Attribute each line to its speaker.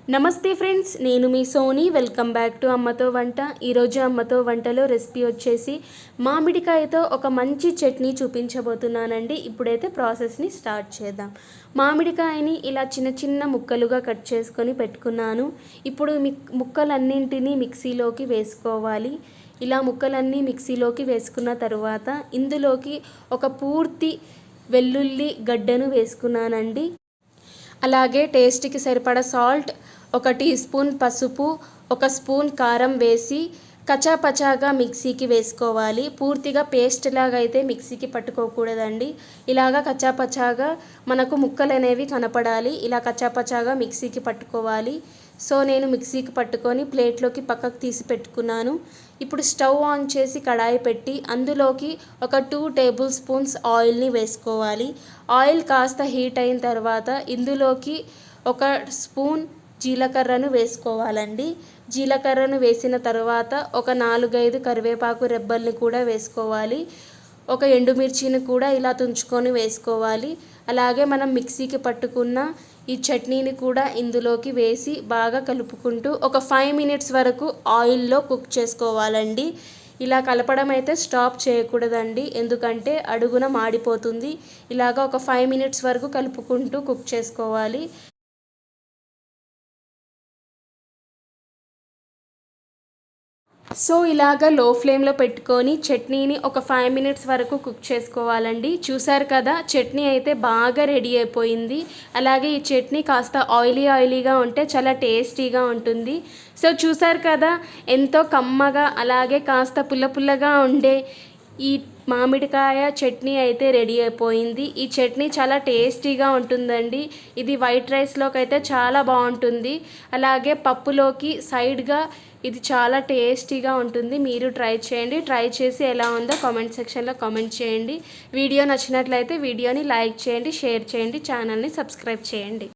Speaker 1: నమస్తే ఫ్రెండ్స్, నేను మీ Sony. Welcome back to అమ్మతో వంట. ఈరోజు అమ్మతో వంటలో రెసిపీ వచ్చేసి మామిడికాయతో ఒక మంచి చట్నీ చూపించబోతున్నానండి. ఇప్పుడైతే ప్రాసెస్ని స్టార్ట్ చేద్దాం. మామిడికాయని ఇలా చిన్న చిన్న ముక్కలుగా కట్ చేసుకొని పెట్టుకున్నాను. ఇప్పుడు ముక్కలన్నింటినీ మిక్సీలోకి వేసుకోవాలి. ఇలా ముక్కలన్నీ మిక్సీలోకి వేసుకున్న తర్వాత ఇందులోకి ఒక పూర్తి వెల్లుల్లి గడ్డను వేసుకున్నానండి. అలాగే టేస్ట్కి సరిపడా సాల్ట్, 1 టీ స్పూన్ పసుపు, 1 స్పూన్ కారం వేసి కచాపచాగా మిక్సీకి వేసుకోవాలి. పూర్తిగా పేస్ట్ లాగా అయితే మిక్సీకి పట్టుకోకూడదండి. ఇలాగా కచాపచాగా మనకు ముక్కలు అనేవి కనపడాలి. ఇలా కచాపచాగా మిక్సీకి పట్టుకోవాలి. సో నేను మిక్సీకి పట్టుకొని ప్లేట్లోకి పక్కకు తీసి పెట్టుకున్నాను. ఇప్పుడు స్టవ్ ఆన్ చేసి కడాయి పెట్టి అందులోకి ఒక 2 టేబుల్ స్పూన్స్ ఆయిల్ని వేసుకోవాలి. ఆయిల్ కాస్త హీట్ అయిన తర్వాత ఇందులోకి 1 స్పూన్ జీలకర్రను వేసుకోవాలండి. జీలకర్రను వేసిన తర్వాత ఒక 4-5 కరివేపాకు రెబ్బల్ని కూడా వేసుకోవాలి. ఒక ఎండుమిర్చిని కూడా ఇలా తుంచుకొని వేసుకోవాలి. అలాగే మనం మిక్సీకి పట్టుకున్న ఈ చట్నీని కూడా ఇందులోకి వేసి బాగా కలుపుకుంటూ ఒక 5 మినిట్స్ వరకు ఆయిల్లో కుక్ చేసుకోవాలండి. ఇలా కలపడం అయితే స్టాప్ చేయకూడదండి, ఎందుకంటే అడుగున మాడిపోతుంది. ఇలాగ ఒక 5 మినిట్స్ వరకు కలుపుకుంటూ కుక్ చేసుకోవాలి. సో ఇలాగ లో ఫ్లేమ్లో పెట్టుకొని చట్నీని ఒక 5 మినిట్స్ వరకు కుక్ చేసుకోవాలండి. చూసారు కదా, చట్నీ అయితే బాగా రెడీ అయిపోయింది. అలాగే ఈ చట్నీ కాస్త ఆయిలీగా ఉంటే చాలా టేస్టీగా ఉంటుంది. సో చూసారు కదా, ఎంతో కమ్మగా అలాగే కాస్త పుల్లగా ఉండే ఈ మామిడికాయ చట్నీ అయితే రెడీ అయిపోయింది. ఈ చట్నీ చాలా టేస్టీగా ఉంటుందండి. ఇది వైట్ రైస్లోకి అయితే చాలా బాగుంటుంది. అలాగే పప్పులోకి సైడ్గా ఇది చాలా టేస్టీగా ఉంటుంది. మీరు ట్రై చేయండి. ట్రై చేసి ఎలా ఉందో కామెంట్ సెక్షన్లో కామెంట్ చేయండి. వీడియో నచ్చినట్లయితే వీడియోని లైక్ చేయండి, షేర్ చేయండి, ఛానల్ని సబ్స్క్రైబ్ చేయండి.